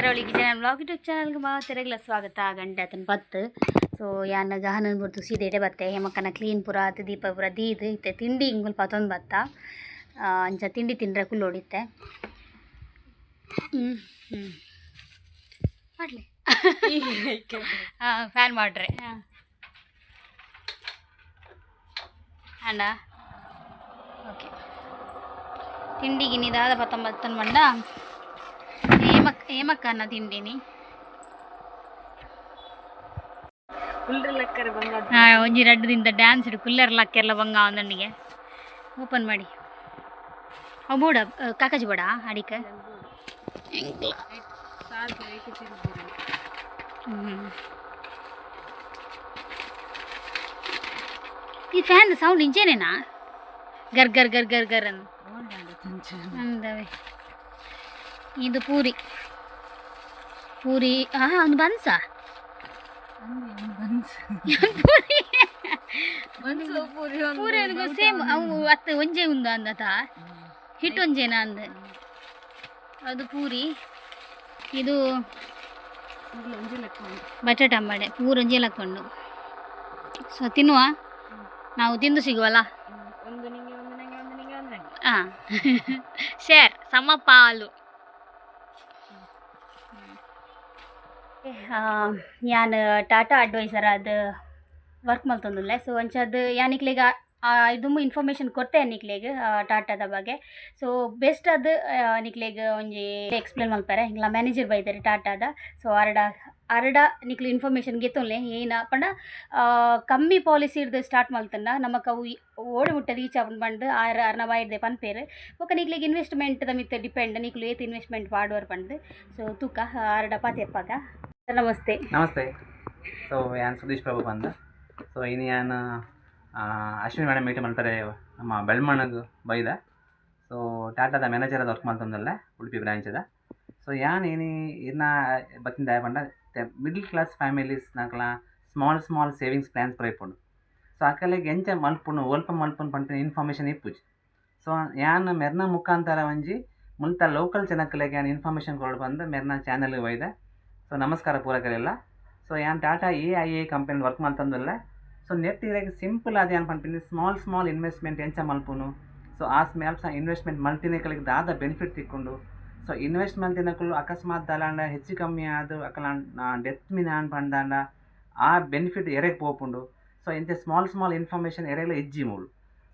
ಕರಾವಳಿಗೆ channel blog YouTube ಚಾನಲ್ಗೆ ಮಾತೆರೆಗ್ಲ ಸ್ವಾಗತ ಗಂಟೆ ಆತನ ಬತ್ತು ಸೊ ಯಾನ ಗಹನನ್ ಬರ್ತು ಸೀದೆಡೆ ಬತ್ತೆ ಹೇಮಕ್ಕನ ಕ್ಲೀನ್ ಪುರ ಆತು ದೀಪ ಪುರ ದೀದು ಇತ್ತೆ ತಿಂಡಿ ಹಿಂಗೆ ಪತ್ತೊಂದು ಬತ್ತ ಅಂಚ ತಿಂಡಿ ತಿಂದ್ರೆ ಕುಲ್ಲೋಡಿತ್ತೆ ಮಾಡಲಿ ಫ್ಯಾನ್ ಮಾಡ್ರೆ ಅಂಡ ಓಕೆ ತಿಂಡಿಗೆ ನಿದಾದ ಪತ್ತೊಂಬತ್ತನ ಮಂಡ ఏమక్కన్న తిండిని ಒಂಜಿ ರಡ್ಡು ದಿಂತ ಡ್ಯಾನ್ಸ್ ಇಡು ಕುಲ್ಲರ್ ಲಕ್ಕೆರ್ಲ ಬಂಗ ಅವನಿಗೆ ಓಪನ್ ಮಾಡಿ ಅವು ಬೋಡ ಕಾಕಾಜಿ ಬೋಡ ಅಡಿಕ ಈ ಫ್ಯಾನ್ ಸೌಂಡ್ ಇಂಚೇನೇನಾ ಗರ್ ಗರ್ ಗರ್ ಗರ್ ಗರ್ ಅಂದವೆ ಇದು ಪೂರಿ ಪೂರಿ ಒಂದು ಬನ್ಸ ಪೂರಿ ಸೇಮ್ ಅವು ಅತ್ತ ಒಂಜೆ ಉಂದ ಅಂದತ ಹಿಟ್ಟು ಒಂಜೇನ ಅಂದ ಅದು ಪೂರಿ ಇದು ಬಟಾಟ ಅಂಬಡೆ ಪೂರಿ ಒಂಜೆ ಲಕ್ಕೊಂಡು ಸೊ ತಿನ್ನುವ ನಾವು ತಿಂದು ಸಿಗುವಲ್ಲ ಹಾಂ ಶೇರ್ ಸಮಪಾಲು ಯಾನ್ ಟಾಟಾ ಅಡ್ವೈಸರ್ ಅದು ವರ್ಕ್ ಮಲ್ತೊಂದುಲ್ಲೆ ಸೊ ಅಂಚದು ಯಾನಿಕ್ಲೆಗ ಇದು ಇನ್ಫಾರ್ಮೇಷನ್ ಕೊಟ್ಟೆ ನಿಕ್ಲೆಗ್ ಟಾಟಾದ ಬಗ್ಗೆ ಸೊ ಬೆಸ್ಟ್ ಅದು ನಿಕ್ಲೆಗ್ ಒಂಜಿ ಎಕ್ಸ್ಪ್ಲೇನ್ ಮಲ್ಪರೆ ಇಲ್ಲ ಮ್ಯಾನೇಜರ್ ಬೈತಾರೆ ಟಾಟಾದ ಸೊ ಅರಡ ನಿಕ್ಲು ಇನ್ಫಾರ್ಮೇಷನ್ ಗೆತ್ತೊನ್ಲೆ ಏನ ಪಂಡ ಕಮ್ಮಿ ಪಾಲಿಸಿ ಇಡ್ದು ಸ್ಟಾರ್ಟ್ ಮಲ್ತಂಡ ನಮಕ್ ಅವು ಓಡಿ ಮುಟ್ಟ ರೀಚ್ ಆಪುಂಡು ಪಂಡು ಅರ್ನ ಬಾಯ್ದೆ ಪನ್ಪೇರು ಬೊಕ ನಿಕ್ಲೆಗ್ ಇನ್ವೆಸ್ಟ್ಮೆಂಟ್ ಮಿತ್ತ ಡಿಪೆಂಡ್ ನಿಕ್ಲು ಏತ್ ಇನ್ವೆಸ್ಟ್ಮೆಂಟ್ ಪಾಡುವರು ಪಂಡು ಸೊ ತೂಕ ಅರಡ ಪಾತೆಪ್ಪಾಗ ನಮಸ್ತೆ ನಮಸ್ತೆ ಸೊ ಯಾನ್ ಸುದೀಶ್ ಪ್ರಭು ಬಂದ ಸೊ ಇನ್ನು ಯಾನ್ ಅಶ್ವಿನಿ ಮೇಡಮ್ ಮೀಟ್ ಮಾಡ್ತಾರೆ ನಮ್ಮ ಬೆಳ್ಮಣ್ಣಗೆ ಬೈದ ಸೊ ಟಾಟಾದ ಮ್ಯಾನೇಜರ್ ಅದು ವರ್ಕ್ ಮಾಡ್ತಂದಲ್ಲ ಉಡುಪಿ ಬ್ರಾಂಚದ ಸೊ ಯಾನ್ ಇನ್ನ ಬತ್ತಿಂದ ಪಂಡ ಮಿಡ್ಲ್ ಕ್ಲಾಸ್ ಫ್ಯಾಮಿಲೀಸ್ ನಾಕಲ ಸ್ಮಾಲ್ ಸೇವಿಂಗ್ಸ್ ಪ್ಲಾನ್ಸ್ ಪ್ರೈಪುಂಡು ಸೊ ಅಕಲೆಗೆ ಎಂಚ ಮಲ್ಪುಂಡು ಒಲ್ಪ ಮಲ್ಪುಂಡು ಪಂಪಿನ ಇನ್ಫಾರ್ಮೇಷನ್ ಇಪ್ಪುಜಿ ಸೊ ಯಾನ್ ಮೆರ್ನ ಮುಖಾಂತರ ಒಂಜಿ ಮುಲ್ತ ಲೋಕಲ್ ಜನಕ್ಕಲೆಗೆ ಯಾನ್ ಇನ್ಫಾರ್ಮೇಷನ್ ಕೊರಡು ಬಂದು ಮೆರ್ನ ಚಾನಲ್ಗೆ ಬೈದ ಸೊ ನಮಸ್ಕಾರ ಪೂರಕರೆಲ್ಲ ಸೊ ಯಾನ್ ಟಾಟಾ AI ಕಂಪನಿ ವರ್ಕ್ ಮಾಡ್ತಂದಲ್ಲ ಸೊ ನೆಟ್ ಇರಾಗ ಸಿಂಪಲ್ ಅದು ಏನು ಪಂಪಿನಿ ಸ್ಮಾಲ್ ಇನ್ವೆಸ್ಟ್ಮೆಂಟ್ ಎಂಚ ಮಲ್ಪುನು ಸೊ ಆ ಇನ್ವೆಸ್ಟ್ಮೆಂಟ್ ಮಲ್ತಿನಕಲಿಗೆ ದಾದ ಬೆನಿಫಿಟ್ ತಿಕ್ಕೊಂಡು ಸೊ ಇನ್ವೆಸ್ಟ್ ಮಲ್ತಿನಕಲು ಅಕಸ್ಮಾತ್ ದಲಾಂಡ ಹೆಚ್ಚು ಕಮ್ಮಿ ಆದು ಅಕಲ ಡೆತ್ ಮಿನ ಪಂದಾಂಡ ಆ ಬೆನಿಫಿಟ್ ಎರೆಗೆ ಪೋಪುಂಡು ಸೊ ಇಂಥ ಸ್ಮಾಲ್ ಇನ್ಫಾರ್ಮೇಷನ್ ಎರೆಲ್ಲ ಇಜ್ಜಿ ಮೂಲು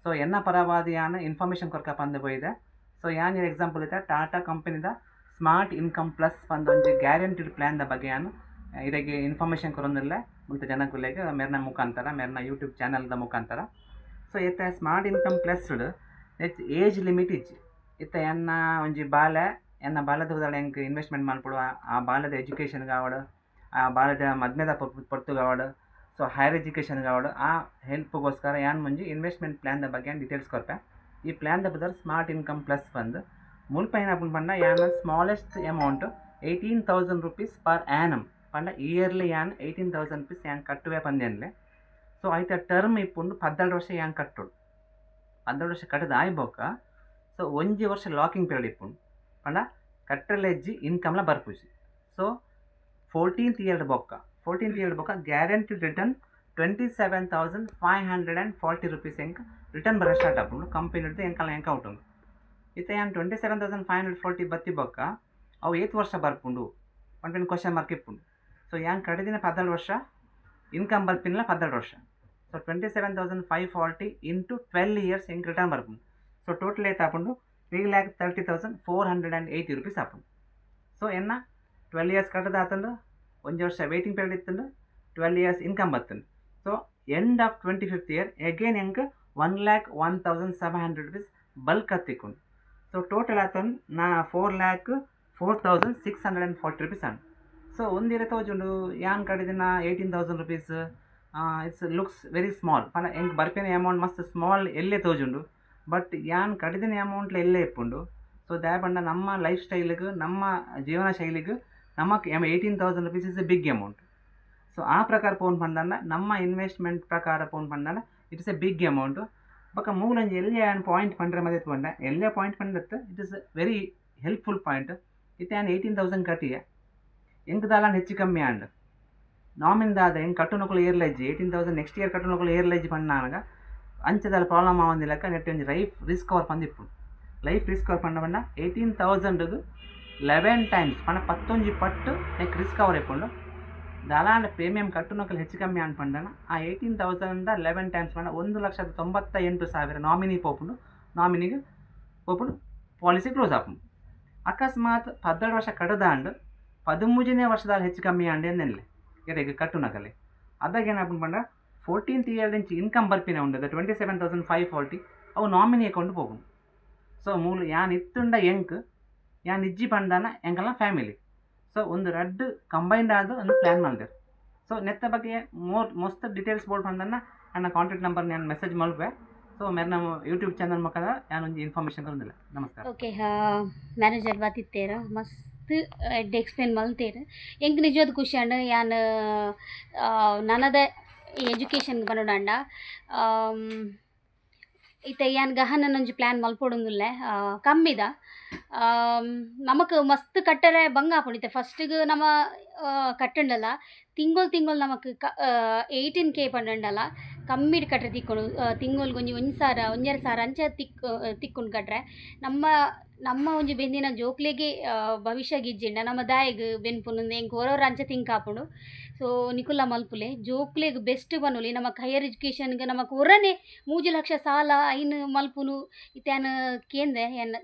ಸೊ ಎನ್ನ ಪರವಾದಿ ಯಾನ್ ಇನ್ಫಾರ್ಮೇಷನ್ ಕೊರ್ಕ ಪಂದು ಬೈದೆ ಸೊ ಯಾನ್ ಎಕ್ಸಾಂಪಲ್ ಇತ್ತ ಟಾಟಾ ಕಂಪನಿದ ಸ್ಮಾರ್ಟ್ ಇನ್ಕಮ್ ಪ್ಲಸ್ ಪಂದೊಂಜಿ ಗ್ಯಾರಂಟಿಡ್ ಪ್ಲ್ಯಾನ್ದ ಬಗ್ಗೆ ನಾನು ಇದಕ್ಕೆ ಇನ್ಫಾರ್ಮೇಷನ್ ಕೊರೊಂದಿಲ್ಲ ಮುಂತ ಜನಕ್ಕುಲೆಗೆ ಮೆರ್ನ ಮುಖಾಂತರ ಮೆರ್ನ ಯೂಟ್ಯೂಬ್ ಚಾನಲ್ದ ಮುಖಾಂತರ ಸೊ ಇತ್ತ ಸ್ಮಾರ್ಟ್ ಇನ್ಕಮ್ ಪ್ಲಸ್ಡ್ ನೆಕ್ಸ್ಟ್ ಏಜ್ ಲಿಮಿಟ್ ಇಜ್ಜಿ ಇತ್ತ ಎನ್ನ ಒಂಜಿ ಎನ್ನ ಬಾಲ್ಯದ ಉದಾಹರಣೆ ಹೆಂಗೆ ಇನ್ವೆಸ್ಟ್ಮೆಂಟ್ ಮಾಡ್ಕೊಡುವ ಆ ಬಾಲ್ಯದ ಎಜುಕೇಷನ್ಗೆ ಆವಡು ಆ ಬಾಲ್ಯದ ಮದ್ಮೆದ ಪೊರ್ತುಗೆ ಆವಡು ಸೊ ಹೈಯರ್ ಎಜುಕೇಷನ್ಗೆ ಆವಡು ಆ ಹೆಲ್ಪ್ಗೋಸ್ಕರ ಯಾನ್ ಮುಂಜಿ ಇನ್ವೆಸ್ಟ್ಮೆಂಟ್ ಪ್ಲ್ಯಾನ್ದ ಬಗ್ಗೆ ಡೀಟೇಲ್ಸ್ ಕೊರ್ಪೆ ಈ ಪ್ಲ್ಯಾನ್ದ ಬದಲು ಸ್ಮಾರ್ಟ್ ಇನ್ಕಮ್ ಪ್ಲಸ್ ಬಂದು ಮುಲ್ಪ ಏನಾಪುಂಡು ಪಂಡ ಯಾನ್ smallest amount 18,000 rupees per annum ಪಂಡ ಇಯರ್ಲಿ ಯಾನ್ 18,000 rupees ಯಾನ್ ಕಟ್ಟುವೆ ಪಂದ್ಯನ್ಲೆ ಸೊ ಐತ ಟರ್ಮ್ ಇಪ್ಪುಂಡು 12 ವರ್ಷ ಯಾನ್ ಕಟ್ಟುಡು 12 ವರ್ಷ ಕಟ್ಟದ ಆಯ್ಬೋಕ ಸೊ ಒಂಜಿ ವರ್ಷ ಲಾಕಿಂಗ್ ಪೀರಿಯಡ್ ಇಪ್ಪುಂಡು ಪಂಡ ಕಟ್ಟಲೆಜ್ಜಿ ಇನ್ಕಮ್ಲ ಬರ್ಪುಜಿ ಸೊ 14th ಇಯರ್ ಬೊಕ್ಕ ಗ್ಯಾರಂಟಿಡ್ ರಿಟರ್ನ್ 27,540 rupees ಎಂಕ್ ರಿಟರ್ನ್ ಬರ ಸ್ಟಾರ್ಟ್ ಆಪುಂಡು ಕಂಪನಿಡ್ದು ಎಂಕಲ್ನ ಅಕೌಂಟ್ ಉಂಡು ಇತ್ತ ಯಾನ್ 27,540 ಬತ್ತಿ ಬೊಕ್ಕ ಅವು 8 ವರ್ಷ ಬರ್ಪುಂಡು ಪಂಪಿನ ಕ್ವಶನ್ ಮಾರ್ಕ್ ಇಪ್ಪುಂಡು ಸೊ ಯಾನ್ ಕಡೆದಿನ 14 ವರ್ಷ ಇನ್ಕಮ್ ಬರ್ಪಿನಲ್ಲ 14 ವರ್ಷ ಸೊ 27,540 ಇಂಟು 12 years ಹೆಂಗೆ ರಿಟರ್ನ್ ಬರ್ಪುಂಡು ಸೊ ಟೋಟಲ್ ಏತ್ ಆಪುಂಡು 3,30,480 rupees ಆಪುಂಡು ಸೊ ಎನ್ನ 12 years ಕಟ್ಟದ ಆತಂಡು ಒಂಜಿ ವರ್ಷ ವೇಟಿಂಗ್ ಪೀರಿಯಡ್ ಇತ್ತಂಡು 12 years ಇನ್ಕಮ್ ಬತ್ತಂಡು so end of 25th year again ಹೆಂಗೆ 1,01,700 rupees ಬಲ್ಕ್ ಹತ್ತಿಕೊಂಡು ಸೊ ಟೋಟಲ್ ಆತಂದು 4,04,640 rupees ಅಂಡು ಸೊ ಒಂದಿರ ತೋಜುಂಡು ಯಾನ್ ಕಡೆದಿನ 18,000 rupees it's looks very small ಪಂಡ ಎಂಕ್ ಬರ್ಪಿನ ಅಮೌಂಟ್ ಮಸ್ತ್ ಸ್ಮಾಲ್ ಎಲ್ಲೇ ತೋಜುಂಡು ಬಟ್ ಯಾನ್ ಕಡೆದಿನ ಅಮೌಂಟ್ಲ ಎಲ್ಲೇ ಇಪ್ಪುಂಡು ಸೊ ದಾಯಪಂಡ ನಮ್ಮ ಲೈಫ್ ಸ್ಟೈಲಿಗೆ ನಮ್ಮ ಜೀವನ ಶೈಲಿಗೆ ನಮಕ್ 18,000 rupees is a big amount so ಆ ಪ್ರಕಾರ ಪೋನ್ ಪಂಡನ ನಮ್ಮ ಇನ್ವೆಸ್ಟ್ಮೆಂಟ್ ಪ್ರಕಾರ ಪೋನ್ ಪಂಡನ ಇಟ್ಸ್ ಎ ಬಿಗ್ ಅಮೌಂಟ್ ಬೊಕ ಮೂಲಂಜಿ ಎಲ್ಲೇ ಪಾಯಿಂಟ್ ಪಂಡ್ರೆ ಮದೆ ಪಂಡ ಎಲ್ಲೇ ಪಾಯಿಂಟ್ ಪಂಡತ್ತ it is very helpful point ಇತ್ತೆ 18,000 ಕಟ್ಟಿಯೆ ಎಂಕ್ ದಾಲ ಹೆಚ್ಚು ಕಮ್ಮಿ ಆಂಡ್ ನಾಮಿಂದಾದ ಹೆಂಗೆ ಕಟ್ಟುನಕುಲು ಏರ್ಲೈಜ್ 18,000 ನೆಕ್ಸ್ಟ್ ಇಯರ್ ಕಟ್ಟುನಕುಲು ಏರ್ಲೈಜ್ ಪಂಡಾನಗ ಅಂಚದಾಲ ಪ್ರಾಬ್ಲಮ್ ಆವಂದಿಲ್ಲಕ ನೆಟ್ ಒಂಜಿ ಲೈಫ್ ರಿಸ್ಕ್ ಕವರ್ ಪಂದಿಪ್ಪು ಲೈಫ್ ರಿಸ್ಕ್ ಕವರ್ ಪಂಡ ಪಂಡ 18,000 11 ಟೈಮ್ಸ್ ಪಂಡ 11 ಪಟ್ಟು ನೆಕ್ ರಿಸ್ಕ್ ಕವರ್ ಇಪ್ಪುಂಡು ದಾಲಾಂಡ ಪ್ರೀಮಿಯಂ ಕಟ್ಟುನಕಲು ಹೆಚ್ಚು ಕಮ್ಮಿ ಆನ್ ಪಂಡನ ಆ 18,000 11 ಟೈಮ್ಸ್ ಪಂಡ 1,98,000 ನಾಮಿನಿ ಪೋಪುಂಡು ನಾಮಿನಿಗೆ ಪೋಪುಂಡು ಪಾಲಿಸಿ ಕ್ಲೋಸ್ ಆಪುಂಡು ಅಕಸ್ಮಾತ್ 12 ವರ್ಷ ಕಡದಾಂಡು 13ನೇ ವರ್ಷದಾಲ ಹೆಚ್ಚು ಕಮ್ಮಿ ಆಂಡೆ ಎಂದೆನ್ಲೆ ಎರೆಗೆ ಕಟ್ಟುನಕಲೆ ಅದಾಗ ಏನಾಪುಂಡು ಪಂಡ 14th ಇಯರ್ ಇಂಚ್ ಇನ್ಕಮ್ ಬರ್ಪಿನ ಉಂಡು 27,540 ಅವು ನಾಮಿನಿ ಅಕೌಂಟ್ ಹೋಗುಂಡು ಸೊ ಮೂಲ ಯಾನ್ ಇತ್ತುಂಡ ಎಂಕ್ ಯಾನ್ ಇಜ್ಜಿ ಪಂಡನ ಎಂಕಲ್ಲ ಫ್ಯಾಮಿಲಿ ಸೊ ಒಂದು ರಡ್ಡು ಕಂಬೈನ್ಡ್ ಆದ ಒಂದು ಪ್ಲ್ಯಾನ್ ಮಾಡಿದೆ ಸೊ ನೆತ್ತ ಬಗ್ಗೆ ಮೋಸ್ಟ್ ಡೀಟೇಲ್ಸ್ ಬೋರ್ಡ್ ಪಂದನ್ನ ನನ್ನ ಕಾಂಟ್ಯಾಕ್ಟ್ ನಂಬರ್ ನಾನು ಮೆಸೇಜ್ ಮಲ್ಪೆ ಸೊ ಮೇರೆ ನಮ್ಮ ಯೂಟ್ಯೂಬ್ ಚಾನಲ್ ಮುಖಾಂತರ ಯಾನೊಂದು ಇನ್ಫಾರ್ಮೇಷನ್ ತಂದಿಲ್ಲ ನಮಸ್ಕಾರ ಓಕೆ ಮ್ಯಾನೇಜರ್ ಬಾತಿತ್ತೇರ ಮಸ್ತ್ ಎಡ್ಡೆ ಎಕ್ಸ್ಪ್ಲೇನ್ ಮಲ್ತೇರು ಎಂಕ್ ನಿಜವಾದ ಖುಷಿ ಅಂಡ ಯಾನ್ ನನ್ನದ ಎಜುಕೇಷನ್ ಬರೋಡಂಡ ಇತ್ತ ಯಾನ್ ಗಹನೊಂಜಿ ಪ್ಲ್ಯಾನ್ ಮಲ್ಪೊಡುಂದುಲ್ಲೆ ಕಮ್ಮಿದ ನಮಕ್ ಮಸ್ತ್ ಕಟ್ಟರೆ ಬಂಗ ಆಪುಂಡು ಫಸ್ಟಿಗೆ ನಮ್ಮ ಕಟ್ಟಂಡಲ್ಲ ತಿಂಗಳು ನಮಕ್ 18K ಪಂಡಂಡಲ್ಲ ಕಮ್ಮಿಡ್ ಕಟ್ಟರೆ ತಿಕ್ಕೊಂಡು ತಿಂಗಳಿಗೆ ಒಂಜಿ 1,000 ಅಂಚ ತಿಕ್ಕೊಂಡು ಕಟ್ರೆ ನಮ್ಮ ಒಂಜಿ ಬೆಂದಿನ ಜೋಕ್ಲೆಗೆ ಭವಿಷ್ಯ ಗಿಜ್ಜಿಂಡ ನಮ್ಮ ದಾಯಿಗ್ ಬೆನ್ಪುನೊಂದು ಎಂಕ್ ಹೊರವ್ರ ಅಂಚ ತಿಂಕಾಪುಂಡು ಸೊ ನಿಕುಲ್ಲ ಮಲ್ಪುಲೆ ಜೋಕ್ಲೆಗ್ ಬೆಸ್ಟ್ ಬನ್ನೊಲಿ ನಮಕ್ ಹೈಯರ್ ಎಜುಕೇಷನ್ಗೆ ನಮಕ್ ಹೊರನೆ 3 ಲಕ್ಷ ಸಾಲ ಐನ್ ಮಲ್ಪುನು ಇತ್ಯಾನ ಕೇಂದೆ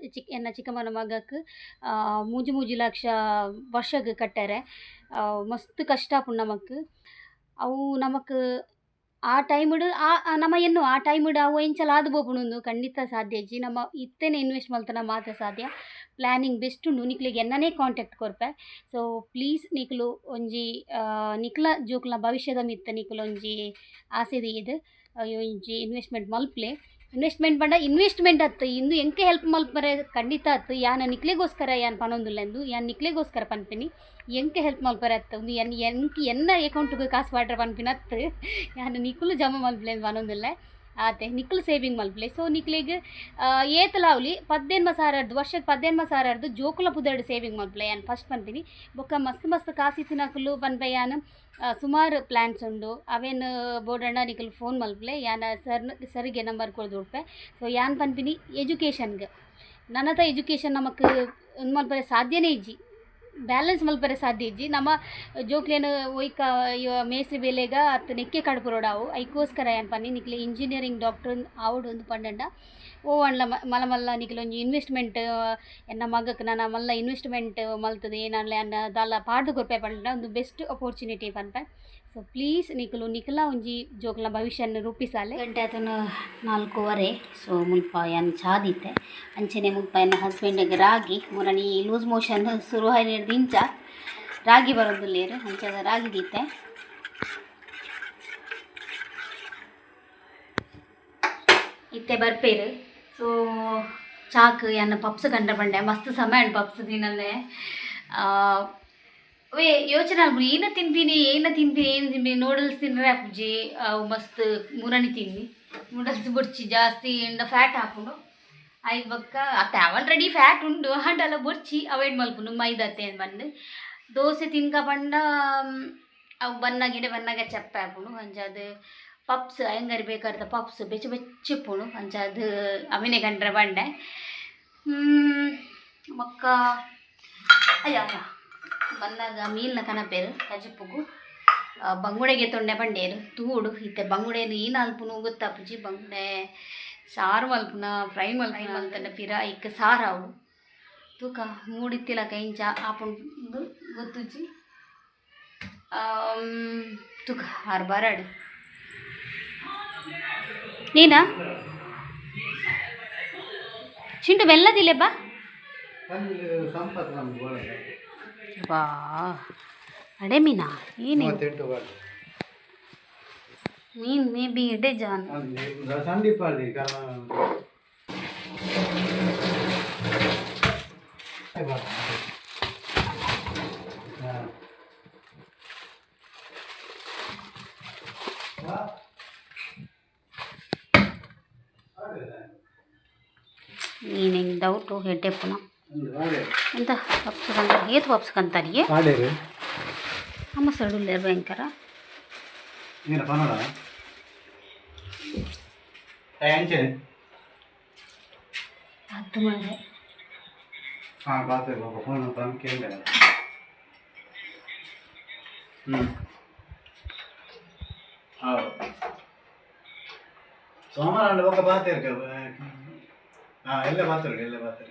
ಎನ್ನ ಚಿಕ್ಕಮ್ಮನ ಮಗಕ್ಕೆ 3 ಲಕ್ಷ ವರ್ಷಕ್ಕೆ ಕಟ್ಟಾರೆ ಮಸ್ತ್ ಕಷ್ಟ ಆಪುಂಡು ನಮಕ್ ಅವು ನಮಕ್ ಆ ಟೈಮ್ಡ್ ನಮ್ಮ ಎನ್ನು ಆ ಟೈಮ್ಡ್ ಅವು ಎಂಚಲ ಆದು ಬೋಪುಂಡು ಖಂಡಿತ ಸಾಧ್ಯ ಇಜ್ಜಿ ನಮ್ಮ ಇತ್ತೇನೆ ಇನ್ವೆಸ್ಟ್ ಮಲ್ತನ ಮಾತ್ರ ಸಾಧ್ಯ ಪ್ಲ್ಯಾನಿಂಗ್ ಬೆಸ್ಟ್ ಉಂಡು ನಿಕ್ಲೆಗ್ ಎನ್ನನೇ ಕಾಂಟ್ಯಾಕ್ಟ್ ಕೊರ್ಪೆ ಸೊ ಪ್ಲೀಸ್ ನಿಕ್ಲು ಒಂಜಿ ನಿಕ್ಲ ಜೋಕ್ಲ ಭವಿಷ್ಯದ ಮಿತ್ತ ನಿಕ್ಲು ಒಂಜಿ ಆಸೆದ ಇದು ಒಂಜಿ ಇನ್ವೆಸ್ಟ್ಮೆಂಟ್ ಮಲ್ಪ್ಲೆ ಇನ್ವೆಸ್ಟ್ಮೆಂಟ್ ಪಂಡ ಇನ್ವೆಸ್ಟ್ಮೆಂಟ್ ಅತ್ತು ಇಂದು ಎಂಕೆ ಹೆಲ್ಪ್ ಮಲ್ಪರೆ ಖಂಡಿತ ಅತ್ತು ಯಾನ ನಿಕ್ಲೆಗೋಸ್ಕರ ಯಾನ್ ಪನೊಂದುಲ್ಲೆಂದು ಯಾನ್ ನಿಕ್ಲೆಗೋಸ್ಕರ ಪನ್ಪಿನಿ ಎಂಕೆ ಹೆಲ್ಪ್ ಮಲ್ಪರೆ ಅತ್ತು ಒಂದು ಎನ್ನ ಅಕೌಂಟ್ಗೆ ಕಾಸು ವಾಡ್ರೆ ಪನ್ಪಿನ ಅತ್ತು ಯಾನ್ ನಿಕ್ಲು ಜಮಾ ಮಲ್ಪಲೆ ಪನೊಂದುಲ್ಲೆ ಆತೆ ನಿಕ್ಲು ಸೇವಿಂಗ್ ಮಲ್ಪಲೆ ಸೊ ನಿಕ್ಲೆಗ್ ಏತಲಾವ್ಲಿ 18,000 ವರ್ಷದ 18,000 ಜೋಕುಲ ಪುದರ್ಡ್ ಸೇವಿಂಗ್ ಮಲ್ಪಲೆ ಯಾನ್ ಫಸ್ಟ್ ಪನ್ಪಿನಿ ಬೊಕ್ಕ ಮಸ್ತ್ ಕಾಸಿತ್ತಿನಕುಲು ಪನ್ಪೆ ಯಾನ್ ಸುಮಾರು ಪ್ಲ್ಯಾನ್ಸ್ ಉಂಡು ಅವೇನು ಬೋರ್ಡಂಡ ನಿಕಲ್ ಫೋನ್ ಮಲ್ಪಲೆ ಯಾನ ಸರ್ಗೆ ನಂಬರ್ ಕೊಡ್ದು ಉಡ್ಪೆ ಸೊ ಯಾನ್ ಪನ್ಪಿನಿ ಎಜುಕೇಷನ್ಗೆ ನನ್ನತ ಎಜುಕೇಷನ್ ನಮಕ್ ಒಂದು ಮಲ್ಪರೆ ಸಾಧ್ಯನೇ ಇಜ್ಜಿ ಬ್ಯಾಲೆನ್ಸ್ ಮಲ್ಪರೆ ಸಾಧ್ಯ ಇಜ್ಜಿ ನಮ್ಮ ಜೋಕ್ಲೇನು ಒಯ್ಕ ಮೇಸ್ರಿ ಬೇಲೆಗ ಅತ್ತು ನೆಕ್ಕೆ ಕಡ್ಪುರೋಡಾವು ಐಕೋಸ್ಕರ ಏನು ಪನ್ನಿ ನಿಕ್ಲೆ ಇಂಜಿನಿಯರಿಂಗ್ ಡಾಕ್ಟರ್ ಆವಡು ಒಂದು ಪಂಡಂಡ ಓ ಅಂಡ್ಲ ಮಲ್ಲ ನಿಕ್ಲೊಂಜಿ ಇನ್ವೆಸ್ಟ್ಮೆಂಟ್ ಎನ್ನ ಮಗಕ್ಕೆ ನಾನು ಮಲ್ಲ ಇನ್ವೆಸ್ಟ್ಮೆಂಟ್ ಮಲ್ತದೆ ನಾನು ಅನ್ನ ದಾಲ ಪಾಡ್ದು ಕೊರ್ಪೆ ಪಂಡ ಒಂದು ಬೆಸ್ಟ್ ಅಪರ್ಚುನಿಟಿ ಪನ್ಪೆ ಸೊ ಪ್ಲೀಸ್ ನಿಕ್ಲ ಒಂಜಿ ಜೋಕ್ಲ ಭವಿಷ್ಯನ ರೂಪಿಸಾಲೆ ಗಂಟೆ ಆತನು 4:15 ಸೊ ಮುಲ್ಪ ಯಾನ್ ಚಾದಿತ್ತೆ ಅಂಚನೆ ಮುಲ್ಪ ಎನ್ನ ಹಸ್ಬೆಂಡ್ಗೆ ರಾಗಿ ಮುರಣಿ ಲೂಸ್ ಮೋಷನ್ ಶುರು ದಿಂಚ ರಾಗಿ ಬರೋದಿಲ್ಲೇರು ಅಂಚದ ರಾಗಿ ದೀತೆ ಇತ್ತೆ ಬರ್ಪೇರು ಸೊ ಚಾಕ್ ಯಾನ ಪಪ್ಸ್ ಕಂಡ ಬಂಡೆ ಮಸ್ತ್ ಸಮಯ ಪಪ್ಸ್ ತಿನ್ನಲ್ಲೇ ಯೋಚನೆ ಆಗ್ಬಿಡಿ ಏನ ತಿಂತೀನಿ ಏನು ತಿಂತೀನಿ ನೂಡಲ್ಸ್ ತಿಂದರೆ ಅಪ್ಪುಜಿ ಅವು ಮಸ್ತ್ ಮುರಣಿ ತಿಂದು ನೂಡಲ್ಸ್ ಬೊರ್ಚಿ ಜಾಸ್ತಿ ಎಂಡ ಫ್ಯಾಟ್ ಹಾಕೊಂಡು ಆಯ್ತು ಬಕ್ಕ ಅತ್ತೆ ಆಲ್ರೆಡಿ ಫ್ಯಾಟ್ ಉಂಡು ಹಂಡೆಲ್ಲ ಬೊರ್ಚಿ ಅವಾಯ್ಡ್ ಮಲ್ಪುಂಡು ಮೈದತ್ತೆ ಬಂದು ದೋಸೆ ತಿನ್ಕ ಬಂಡ ಅವು ಬನ್ನಾಗ ಚಪ್ಪೆ ಹಾಕೊಂಡು ಅಂಚದು ಪಪ್ಸ್ ಹೆಂಗಾರಿ ಬೇಕಾದ ಪಪ್ಸ್ ಬೆಚ್ಚಿಪ್ಪುಣು ಅಂಚದು ಅವಿನೇ ಕಂಡ್ರೆ ಬಂಡೆ ಬೊಕ್ಕ ಅಯ್ಯ ಬಂದಾಗ ಮೀಲ್ನ ಕನಪೇರು ಕಜಿಪ್ಪುಗು ಬಂಗುಡೆಗೆ ತೊಂಡೆ ಬಂಡೇರು ತೂಡು ಇತ್ತೆ ಬಂಗುಡೆನು ಏನು ಅಲ್ಪುನು ಗೊತ್ತಾಪುಜಿ ಬಂಗುಡೆ ಸಾರು ಮಲ್ಪುನ ಫ್ರೈ ಮಲ್ತಂಡ ಪಿರ ಇಕ್ಕ ಸಾರು ಅವು ತೂಕ ಮೂಡಿತ್ತಿಲ ಕೈಂಚ ಆಪುಂಡು ಗೊತ್ತುಜಿ ತೂಕ ಹರ್ಬಾರಡು ನೀನಾ ಚಿಂಟು ಬೆಲ್ಲದಿಲ್ಲೆ ಬಾ ಬಾ ಅಡೆ ಮೀನಾ ಏನೇ ಮೀನ್ ಮೇ ಬಿ ಎಡೆ ಜಾನ್ ನೀನು ಡೌಟು ಹೆಡ್ಡೆ ಪುನಃ ಎಂತ ಪಪ್ಸ್ ಕಂತ ಏತು ಪಪ್ಸ್ ಕಂತಾರಿಯೇ ಅಮ್ಮ ಸಡುಲ್ಲ ಭಯಂಕರ ನೀನು ಪನ್ನೋಡ ಹೆಂಚೆ ಅದು ಮಾರೆ ಹಾಂ ಬಾತೆ ಬಾಬಾ ಫೋನ್ ತಂದು ಕೇಳಿದೆ ಹೌದು ಸೋಮವಾರ ಒಂದು ಪಕ್ಕ ಬಾತಿರ್ಕ ಹಾಂ ಎಲ್ಲ ಬಾತಿರ್ಕ ಎಲ್ಲ ಬಾತಿರ್ಕ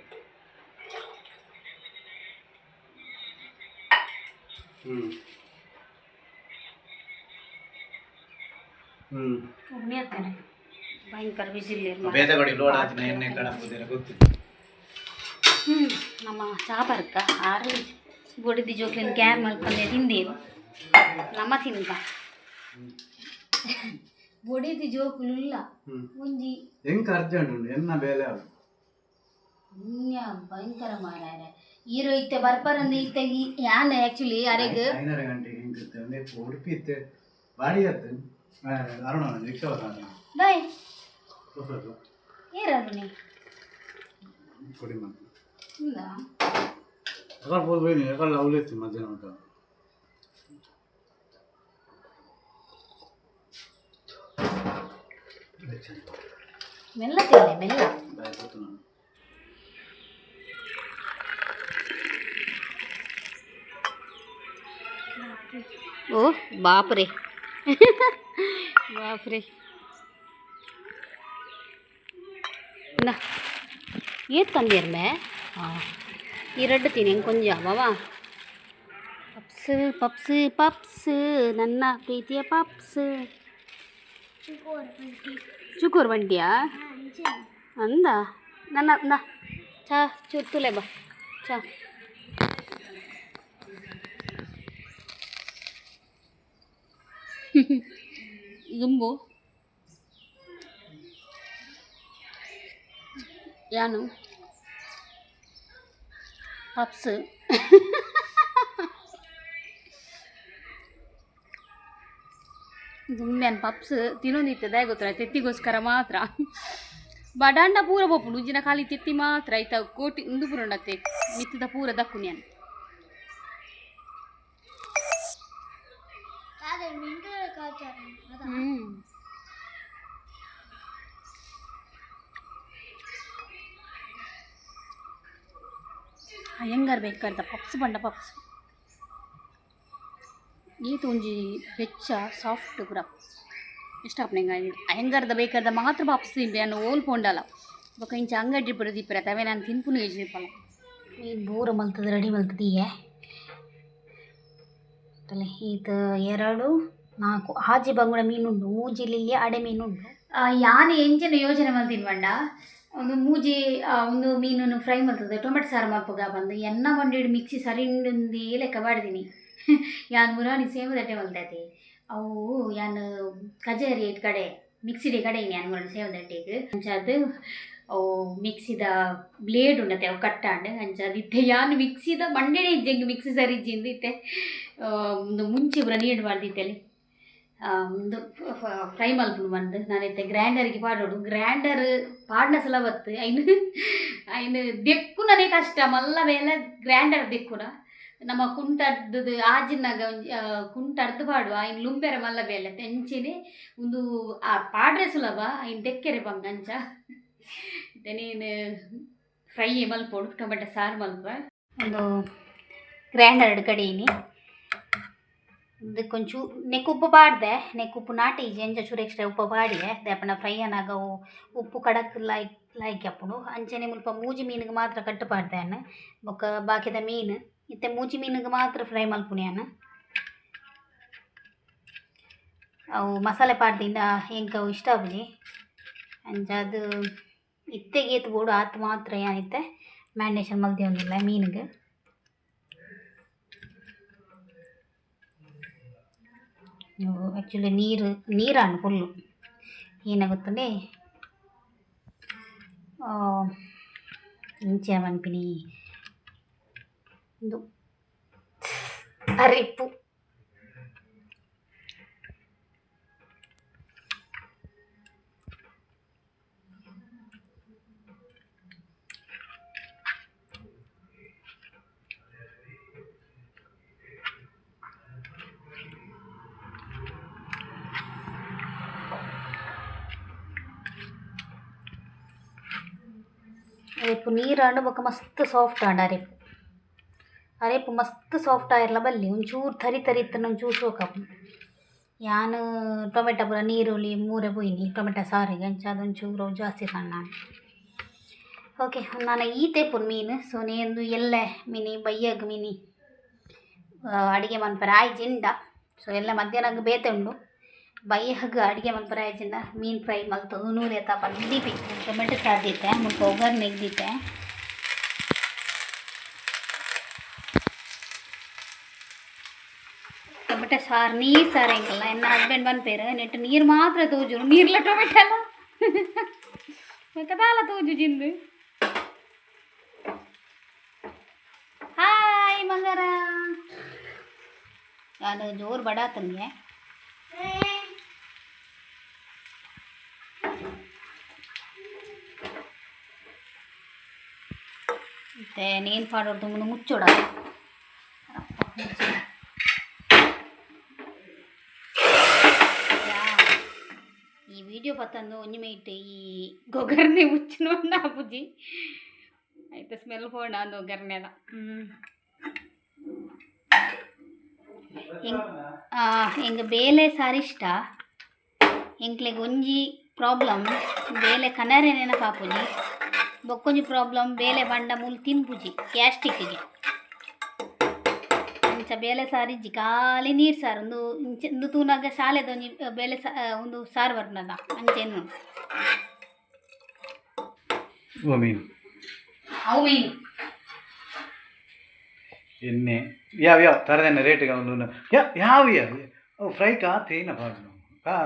ಉಣ್ಣಿಯತ್ತೇನೆ ಭಯಂಕರ ಬಿಸಿಲು ಬೇದಗಡಿ ಲೋಡ್ ಆದ್ರೆ ಎಣ್ಣೆ ಕಡಂಬುದಿಲ್ಲ ಗೊತ್ತಿಲ್ಲ ನಮ್ಮ ಚಾಪರ್ಕ ಆರು ಬೊಡಿದಿ ಜೋಕ್ಲಿನ ಕ್ಯಾರ್ ಮಲ್ಕೊಂಡೆ ತಿಂದೇನು ನಮ್ಮ ತಿಂತ ಬೊಡಿದಿ ಜೋಕ್ಲು ಇಲ್ಲ ಒಂಜಿ ಹೆಂಗ್ ಅರ್ಜೆಂಟ್ ಉಂಟು ಎನ್ನ ಬೇಲೆ ಅದು ಇನ್ಯ ಭಯಂಕರ ಮಾರಾಯ ಹೀರೋ ಇತ್ತೆ ಬರ್ಪರಂದು ಇತ್ತೆ ಯಾನ್ ಆ್ಯಕ್ಚುಲಿ ಅರೆಗ್ 5:30 ಗಂಟೆಗೆ ಹಿಂಗಿರುತ್ತೆ ಒಂದೇ ಉಡುಪಿ ಇತ್ತೆ ಬಾಡಿ ಆಯ್ತು ಅರುಣ ರಿಕ್ಷಾ ಬಾಯ್ ಏರಾದು ನೀ ಕೊಡಿ ಮತ್ತೆ ಇಲ್ಲ ಎಕಲ್ ಪೋದು ಹೋಯ್ನಿ ಎಕಲ್ ಅವಲೇತಿ ಮಧ್ಯಾಹ್ನ ಊಟ ಮೆಲ್ಲ ತಿನ್ನೆ ಮೆಲ್ಲ ಬಾಯ್ ಗೊತ್ತು ನಾನು ಓ ಬಾಪ್ರೆ ಬಾಪ್ರೆ ನಾ ಏತ್ ತಂದಿರ್ಮೆ ಹಾಂ ಈ ರಡ್ಡು ತಿನ್ನಿ ಕೊಂಚ ಬಾವಾ ಪಪ್ಸ್ ಪಪ್ಸ್ ಪಪ್ಸ್ ನನ್ನ ಪ್ರೀತಿಯ ಪಪ್ಸ್ ಚುಕೂರ್ ಬಂಟಿಯಾ ಅಂದ ನನ್ನ ಚಾ ಚುರ್ತುಲೆ ಬಾ ಚಾ ಗುಂಬು ಯಾನು ಪಪ್ಸ್ ದುಮ್ಮ್ಯಾನ್ ಪಪ್ಸ್ ತಿನ್ನೊಂದಿತ್ತದ ಗೊತ್ತಿಲ್ಲ ತೆತ್ತಿಗೋಸ್ಕರ ಮಾತ್ರ ಬಡಾಂಡ ಪೂರ ಬೋಪುಂಡು ಉಜ್ಜಿನ ಖಾಲಿ ತೆತ್ತಿ ಮಾತ್ರ ಆಯ್ತಾ ಕೋಟಿ ಉಂದು ಪೂರ ಉಂಡತ್ತೆ ಮಿತ್ತದ ಪೂರ ದಕ್ಕುನ್ಯಾನ್ ಅಯ್ಯಂಗಾರ್ ಬೇಕಾದ ಪಪ್ಸ್ ಬಂಡ ಪಪ್ಸ್ ಈತ ಒಂಜಿ ಬೆಚ್ಚ ಸಾಫ್ಟ್ ಪೂರ ಇಷ್ಟಪಣೆ ಅಯ್ಯಂಗಾರ್ದ ಬೇಕಾದ ಮಾತ್ರ ಪಪ್ಸ್ ತಿಂಡೆ ನಾನು ಓಲ್ ಪೋಂಡಲ್ಲ ಬೊಕ ಇಂಚ ಅಂಗಡಿ ಪುರ ದಿಪ್ಪರ ತವೆ ನಾನು ತಿನ್ಪುನು ಏಜ್ ದಿಪ್ಪಲ್ಲ ಮೀನು ಬೂರ ಮಲ್ತದ ರೆಡಿ ಮಲ್ತದೀಯೆ ಈತ 2 4 ಹಾಜಿ ಬಂಗುಡ ಮೀನುಂಡು ಮೂಜಿಲಿಲ್ಲಿ ಅಡೆ ಮೀನುಂಡು ಯಾನು ಎಂಚಿನ ಯೋಚನೆ ಮಲ್ತೀನಿ ಬಂಡ ಒಂದು ಮೂಜಿ ಒಂದು ಮೀನನ್ನು ಫ್ರೈ ಮಲ್ತದೆ ಟೊಮೆಟೊ ಸಾರು ಮಲ್ಪಗ ಬಂದು ಎನ್ನ ಬಂಡಿಡು ಮಿಕ್ಸಿ ಸರಿಂಡಿ ಲೆಕ್ಕ ಬಾಡ್ದೀನಿ ಯಾನ್ ಮುರಾಣಿ ಸೇಮ್ ದಟ್ಟೆ ಮಲ್ತೈತಿ ಅವು ಯಾನು ಕಜೇರಿ ಇಟ್ ಕಡೆ ಮಿಕ್ಸಿಡಿ ಕಡೆ ಯಾನ್ ಮುರಾಣಿ ಸೇಮ್ ದಟ್ಟೆಗೆ ಅಂಚದು ಅವು ಮಿಕ್ಸಿದ ಬ್ಲೇಡ್ ಉಂಡತೆ ಅವು ಕಟ್ಟಾಂಡು ಅಂಚದು ಇತ್ತೆ ಯಾನು ಮಿಕ್ಸಿದ ಮಂಡೆಡೆ ಇಜ್ಜಂಗೆ ಮಿಕ್ಸಿ ಸರಿ ಇಜ್ಜಿಂದು ಇತ್ತೆ ಒಂದು ಮುಂಚೆ ಪೂರ ನೀಡು ಮಾಡ್ದಿತ್ತಲ್ಲಿ ಒಂದು ಫ್ರೈ ಮಲ್ಪುನು ಬಂದು ನಾನೈತೆ ಗ್ರ್ಯಾಂಡರಿಗೆ ಪಾಡೋಡು ಗ್ರ್ಯಾಂಡರ್ ಪಾಡ್ನ ಸಲ ಬತ್ತು ಐನು ದೆಕ್ಕು ನನಗೆ ಕಷ್ಟ ಮಲ್ಲ ಮೇಲೆ ಗ್ರ್ಯಾಂಡರ್ ದೆಕ್ಕುನ ನಮ್ಮ ಕುಂಟದ್ದು ಆಜಿನಾಗ ಕುಂಟರ್ದು ಪಾಡುವ ಐನು ಲುಂಬೆರೆ ಮಲ್ಲ ಬೇಲೆ ತೆಂಚಿನಿ ಒಂದು ಆ ಪಾಡ್ರೆ ಸುಲಭ ಐನು ದೆಕ್ಕೆರೆ ಬಂಗಂಚ ನೀನು ಫ್ರೈ ಮಲ್ಪೋಡು ಟೊಮೆಟೊ ಸಾರು ಮಲ್ಪ ಒಂದು ಗ್ರ್ಯಾಂಡರ್ ಕಡೀನಿ ಇದಕ್ಕೊಂಚೂ ನೆಕ್ ಉಪ್ಪು ಪಾಡ್ದೆ ನೆಕ್ ಉಪ್ಪು ನಾಟಿ ಎಂಜ ಚೂರು ಎಕ್ಸ್ಟ್ರಾ ಉಪ್ಪು ಪಾಡಿದೆ ದೇಪನ ಫ್ರೈ ಅನ್ನಾಗ ಉಪ್ಪು ಕಡಕ್ ಲಾಯ್ಕ್ ಅಪ್ಪುಡು ಅಂಚನೆ ಮುಲ್ಪ ಮೂಜಿ ಮೀನಿಗೆ ಮಾತ್ರ ಕಟ್ಟು ಪಾಡ್ದೆ ಬೊಕ್ಕ ಬಾಕಿದ ಮೀನು ಇತ್ತೆ ಮೂಜಿ ಮೀನಿಗೆ ಮಾತ್ರ ಫ್ರೈ ಮಲ್ಪುನಿ ಅವು ಮಸಾಲೆ ಪಾಡ್ದಿಂದ ಹೆಂಗೆ ಅವು ಇಷ್ಟ ಆಗುಜಿ ಅಂಚ ಅದು ಇತ್ತೆಗೆ ಏತು ಬೋಡು ಆತು ಮಾತ್ರ ಏನಿತ್ತೆ ಮ್ಯಾರಿನೇಷನ್ ಮಲ್ದಿ ಒಂದಿಲ್ಲ ಮೀನಿಗೆ ಆ್ಯಕ್ಚುಲಿ ನೀರಾಣು ಫುಲ್ಲು ಏನಾಗುತ್ತದೆ ಇಂಚೆ ಮನ್ಪಿನಿ ಒಂದು ಅರೆಪ್ಪು ರೇಪು ನೀರು ಆಂಡು ಬೊಕ ಮಸ್ತ್ ಸಾಫ್ಟ್ ಆಂಡ ಅರೆಪು ಮಸ್ತ್ ಸಾಫ್ಟ್ ಆಯಿರ್ಲ ಬಲ್ಲಿ ಒಂಚೂರು ತರಿ ತರಿ ಇತ್ತನ ಒಂಚೂರು ಸೋಕಾಪು ಯಾನು ಟೊಮೆಟೊ ಪೂರ ನೀರುಳ್ಳಿ ಮೂರೆ ಪೋಯಿನಿ ಟೊಮೆಟೊ ಸಾರಿಗೆ ಅಂಚ ಅದೊಂಚೂರು ಜಾಸ್ತಿ ಸಣ್ಣ ಓಕೆ ನಾನು ಈತೆ ಪುನ್ ಮೀನು ಸೊ ನೇಂದು ಎಲ್ಲೆ ಮೀನಿ ಬಯ್ಯಗ್ ಮೀನಿ ಅಡುಗೆ ಮನ್ಪರೆ ಆಯ್ಜಿಂಡ ಸೊ ಎಲ್ಲ ಮಧ್ಯಾಹ್ನ ಬೇತೆ ಉಂಡು ಬಯ್ಯಗ್ ಅಡುಗೆ ಮನ್ಪರೆ ಆಯ್ಜಿಂದ ಮೀನು ಫ್ರೈ ಮಲ್ತದು ನೂರು ಎತ್ತಾಪ ದೀಪಿ ಟೊಮೆಟೊ ಸಾರು ದೀತೆ ಮುಲ್ಪ ಒಗ್ಗರ್ನೆಗೆ ದೀತೆ ಟೊಮೆಟೊ ಸಾರು ನೀರು ಸಾರು ಹೆಂಗಲ್ಲ ಎನ್ನ ಹಸ್ಬೆಂಡ್ ಬಂದ್ಪೇರು ನೆಟ್ಟು ನೀರು ಮಾತ್ರ ತೂಜು ನೀರ್ಲ ಟೊಮೆಟೊ ಅಲ್ಲ ಕದಾಲ ತೂಜು ಜಿಂದು ಹಾಯ್ ಮಂಗಾರ ನಾನು ಜೋರು ಬಡಾತನ್ಗೆ ಮತ್ತೆ ನೇನು ಪಾಡೋದು ತುಂಬ ಮುಚ್ಚೋಡ ಈ ವಿಡಿಯೋ ಪತ್ತಂದು ಒಂಜಿ ಮೇಯ್ಟ್ ಈ ಗೊಗರ್ನೆ ಉಚ್ಚುನ ಬುಜ್ಜಿ ಆಯ್ತು ಸ್ಮೆಲ್ ಹೋಣ ಅಂದು ಒಗ್ಗರ್ನೆದ ಹೆಂಗೆ ಬೇಳೆ ಸಾರು ಇಷ್ಟ ಎಂಕ್ಲೆಗ್ ಒಂಜಿ ಪ್ರಾಬ್ಲಮ್ ಬೇಳೆ ಕನರೆ ನೆನಪಾಪುಜಿ ಬೊಕ್ಕೊಂಜಿ ಪ್ರಾಬ್ಲಮ್ ಬೇಳೆ ಬಂಡ ಮೂಲು ತಿನ್ಪುಜಿ ಗ್ಯಾಸ್ಟಿಕ್ಗೆ ಇಂಚ ಬೇಳೆ ಸಾರು ಇಜ್ಜಿ ಖಾಲಿ ನೀರು ಸಾರು ಒಂದು ತೂನಾಗ ಶಾಲೆದ ಒಂಜಿ ಬೇಳೆ ಒಂದು ಸಾರು ಬರ್ನದ ಅಂಚೆನ್ನು ಅವು ಮೀನು ಎಣ್ಣೆ ಯಾವ ಥರದೆಣ್ಣೆ ರೇಟಿಗೆ ಒಂದು ಯಾವ ಫ್ರೈ ಕಾತೇನ ಬಾಡು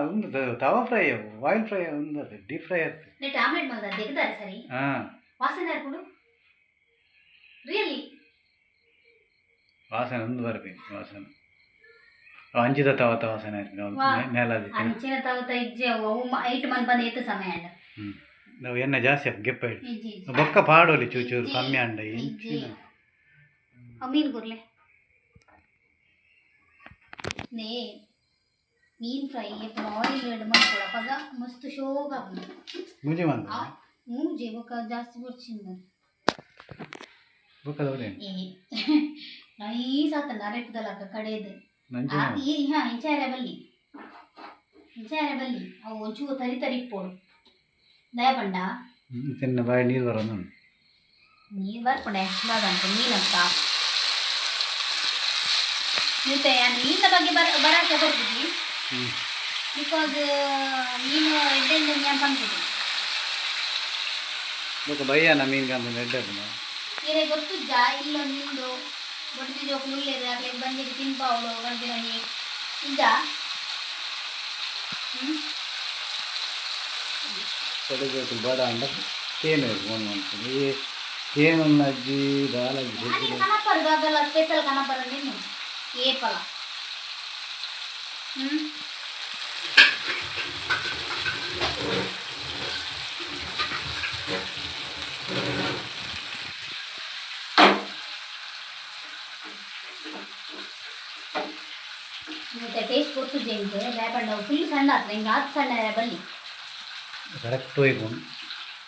ಒಂದು ತವಾ ಫ್ರೈ ಆಯಿಲ್ ಫ್ರೈ ಒಂದು ಡೀಪ್ ಫ್ರೈ ಆಗ್ತದೆ ಆಮ್ಲೆಟ್ ಬಂದ ತೆಗ್ದಾರೆ ಸರಿ ಹಾಂ ವಾಸನೆ ಹಾಕೊಂಡು ರಿಯಲಿ ವಾಸನೆ ಒಂದು ಬರಬೇಕು ವಾಸನೆ ಅಂಚಿದ ತವತ ವಾಸನೆ ನೆಲದಿ ಅಂಚಿನ ತವತ ಇಜ್ಜೆ ಅವು ಐಟ್ ಮನ್ ಬಂದ ಎತ್ತು ಸಮಯ ಅಂಡ ನಾವು ಎಣ್ಣೆ ಜಾಸ್ತಿ ಹಾಕಿ ಗೆಪ್ಪ ಇಡಿ ಬೊಕ್ಕ ಪಾಡೋಲಿ ಚೂಚೂರು ಕಮ್ಮಿ ಅಂಡ ಇಂಚಿನ ಮೀನು ಕೊರ್ಲೆ ನೇ ಮೀನು ಫ್ರೈ ಆಯಿಲ್ ಎರಡು ಮಾಡ್ಕೊಡಪ್ಪಾಗ ಮಸ್ತ್ ಶೋಗ ಮುಜಿ ಮಂದ ಮೂಜೆ ಬೊಕ್ಕ ಜಾಸ್ತಿ ಬರ್ಚಿಂದ ಬೊಕ್ಕದವಳೆ ನೈಸ್ ಆತಂಡ ಅರೆಪದಲ್ಲ ಕಡೆಯದು ಇಂಚಾರೆ ಬಲ್ಲಿ ಅವು ಒಂಚೂರು ತರಿ ತರಿ ಇಪ್ಪೋಡು ದಯಪಂಡ ತಿನ್ನ ಬಾಯಿ ನೀರು ಬರೋದು ನೀರು ಬರ್ಪಡೆ ಬಾದಂತ ಮೀನಂತ ಮತ್ತೆ ಮೀನಿನ ಬಗ್ಗೆ ಬರಕ್ಕೆ ಬರ್ತಿದ್ವಿ ಬಿಕಾಸ್ ಮೀನು ಎಡ್ಡೆಂದು ನಾನು ಬಂದ್ಬಿಟ್ಟು ಬಯ್ಯನ ಮೀನ್ಗಂತ ಎಡ್ಡೆ ಇರೇ ಗೊತ್ತಿದ್ದ ಇಲ್ಲೊಂದು ಬಡ್ದು ಜೋಕು ಮುಳ್ಳೇದು ಆಗಲೇ ಬಂದಿದ್ದು ತಿನ್ಪಾವಳು ಬಂದಿರ ನೀ ಇದ್ದ ಕಡೆಗೆ ಬಡ ಅಂಡ ತೇನು ಫೋನ್ ಮಾಡ್ತೀನಿ ತೇನು ಅಜ್ಜಿ ದಾಲಜ್ಜಿ ಕನಪರದು ಅದೆಲ್ಲ ಸ್ಪೆಷಲ್ ಕನಪರ ನಿನ್ನು ಏಪಲ ಮತ್ತೆ ಟೇಸ್ಟ್ ಗೊತ್ತಿದ್ದೆ ಇಂತೆ ರೇಪಂಡ ಫುಲ್ ಸಣ್ಣ ಆಗ್ತದೆ ಹಿಂಗೆ ಆತು ಸಣ್ಣ ಬಲ್ಲಿ ಕರೆಕ್ಟ್ ಒಯ್ಕೊಂಡು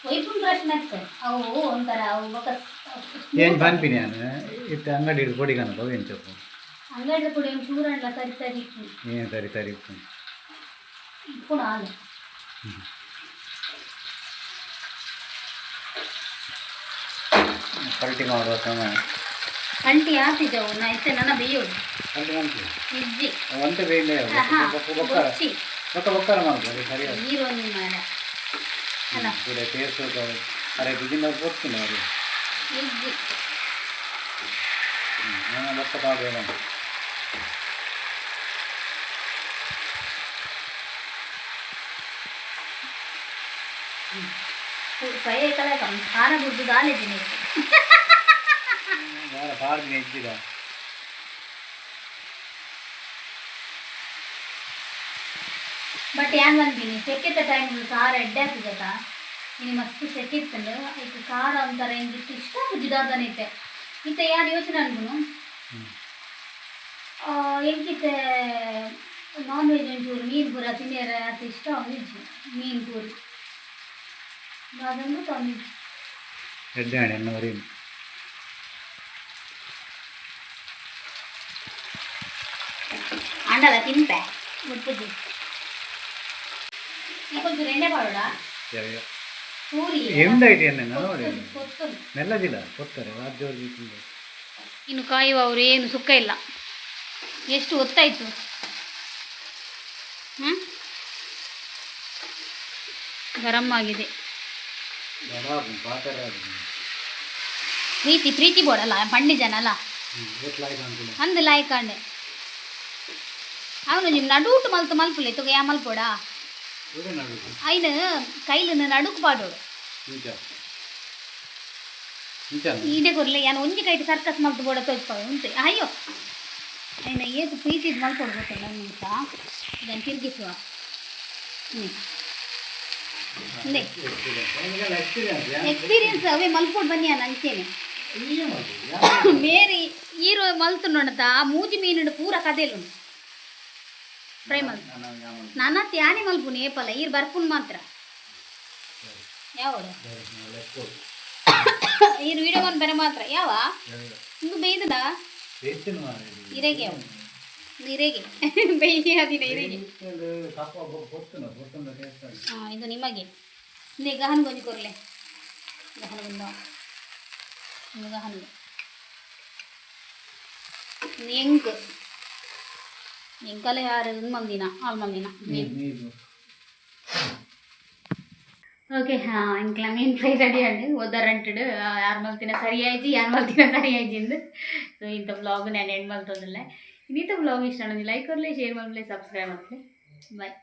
ಒಯ್ಪುಂಡು ಪ್ರಶ್ನೆ ಆಗ್ತದೆ ಅವು ಒಂಥರ ಅವು ಬೊಕ್ಕ ಏನು ಪನ್ಪಿನಿ ನಾನು ಇಟ್ಟು ಅಂಗಡಿ ಕೊಡಿಗನ ಏನು ಚಪ್ಪು ಅಂಗಡಿ ಕೂಡ ಚೂರಣ್ಣ ತರಿ ತರಿ ಏನು ಸರಿ ಸರಿ ಪುನಃ ಹಾಲು ಪಲ್ಟಿ ಮಾಡುವ ಸಮಯ ಕಂಟಿ ಆತಿದ್ದವು ನಾ ಇತ್ತೆ ನನ್ನ ಬೇಯೋದು ಪಲ್ಟಿ ಮಾಡ್ತೀವಿ ಇಜ್ಜಿ ಒಂದೇ ಬೇಯಿಲ್ಲ ಗೊಚ್ಚಿ ಬೊಕ್ಕರ ಮಾಡ್ಬೋದು ಸರಿ ನೀರೊಂದು ಮಾಡ ಅಲ್ಲ ಪೂರ ಟೇಸ್ಟ್ ಅರೆ ಬಿಗಿನ ಕೊಡ್ತೀನಿ ಅವರು ಇಜ್ಜಿ ಬೊಕ್ಕ ಪಾಬೇಡ ಫ್ರೈ ಆಯ್ತಲ್ಲ ಖಾರ ಬುದ್ದು ದಾಲಿದ್ದೀನಿ ಪಾಡ್ದಿನ ಇದ್ದಿದ ಬಟ್ ಏನು ಬಂದೀನಿ ಸೆಕ್ಕಿದ್ದ ಟೈಮ್ ಖಾರ ಎಡ್ಡೆ ಆಗ್ತಿದ್ದತ್ತ ಇನ್ನು ಮಸ್ತ್ ಸೆಕ್ಕಿತ್ತಂಡು ಈಗ ಖಾರ ಒಂಥರ ಹೆಂಗಿತ್ತು ಇಷ್ಟ ಬುದ್ದಿದಾದನೈತೆ ಇತ್ತೆ ಯಾರು ಯೋಚನೆ ಅನ್ಗುನು ಹೆಂಗಿತ್ತೆ ನಾನ್ ವೆಜ್ ಒಂಚೂರು ಮೀನು ಪೂರ ತಿನ್ನಿಯರ ಅದು ಇಷ್ಟ ಒಂದಿಜ್ಜು ಮೀನು ಪೂರಿ ಅದೊಂದು ತಂದಿದ್ದು ಎಡ್ಡೆಣೆ ಎನ್ನ ವರೀನು ಅಂಡಲ ತಿಂಪೆ ಮುಟ್ಟುದು కొంచెం రెండే పడుడా పూరి ఏముందైతే అన్న ನೋಡಿ ಕೊತ್ತಲು ಮೆಲ್ಲದಿಲ್ಲ ಕೊತ್ತಾರೆ ರಾಜ್ಯವ್ರಿಗೆ ಇನ್ನು ಕಾಯುವವರು ಏನು ಸುಕ್ಕ ಇಲ್ಲ ಎಷ್ಟು ಹೊತ್ತಾಯಿತು ಗರಂ ಆಗಿದೆ ಪ್ರೀತಿ ಪ್ರೀತಿ ಬೋಡಲ್ಲ ಪಂಡಿ ಜನ ಅಲ್ಲ ಅಂದು ಲಾಯ್ಕಂಡೆ ಅವನು ನಿಮ್ಮ ನಡುಟು ಮಲ್ತು ಮಲ್ಪುಲೆ ತುಗ ಯಾ ಮಲ್ಪೋಡ ఆయన కైలు నడుకు పాడోడు ఈడే కొరలే ఆయన ಒಂಜಿ ಕೈಟ್ ಸರ್ಕಸ್ ಮಲ್ತು ಬೋಡ ತೋಚ್ಪಾವೆ ಉಂಟು ಅಯ್ಯೋ ఆయన ಏತು ಪ್ರೀತಿ ಮಲ್ಪೋಡು ಗೊತ್ತಿಲ್ಲ ನಿಮಿಷ ಇದನ್ನು ತಿರುಗಿಸುವ ಎಕ್ಸ್ಪೀರಿಯನ್ಸ್ ಅವೇ ಮಲ್ಪೋಡು ಬನ್ನಿ ಅನ್ನ ಅಂಚೇನೆ ಬೇರೆ ಈರು ಮಲ್ತು ನೋಡತ ಆ ಮೂಜಿ ಮೀನು ಪೂರ ಕದೇಲು ಫ್ರೈ ಮಲ್ ನನ್ನ ತ್ಯಾನೆ ಮಲ್ಪುನಿ ಏಪಲ್ಲ ಈರು ಬರ್ಪುನ್ ಮಾತ್ರ ಯಾವ ಈರು ವಿಡಿಯೋ ಬಂದು ಬರ ಮಾತ್ರ ಯಾವ ಹಿಂಗೆ ಬೇಯ್ದದ ಇರೆಗೆ ಅವು ಇರೆಗೆ ಬೇಯ್ಯ ಅದಿನ ಇರೆಗೆ ಹಾಂ ಇದು ನಿಮಗೆ ಇಲ್ಲಿ ಗಹನ್ ಗೊಂಜಿ ಕೊರ್ಲೆ ಗಹನ್ ಗೊಂದ ಇನ್ನು ಗಹನ್ ಎಂಕ್ ಎಂಕಲೆ ಯಾರು ಮಂದಿನ ಆಲ್ ಮಂದಿನ ಓಕೆ ಹಾಂ ಇಂಕ್ಲ ಮೀನು ಫ್ರೈ ರೆಡಿ ಅಂಡು ಒದರಂಟು ಯಾರು ಮಲ್ತಿನ ಸರಿ ಆಯ್ತು ಯಾರು ಮಲ್ತಿನ ಸರಿ ಆಯ್ತು ಸೊ ಇಂಥ ವ್ಲಾಗ್ ನಾನು ಎಂಡ್ ಮಲ್ತೋದಿಲ್ಲ ಇನ್ನಿತ ವ್ಲಾಗ್ ಇಷ್ಟ ಲೈಕ್ ಕೊಡಲಿ ಶೇರ್ ಮಾಡಲಿ ಸಬ್ಸ್ಕ್ರೈಬ್ ಮಾಡಲಿ ಬಾಯ್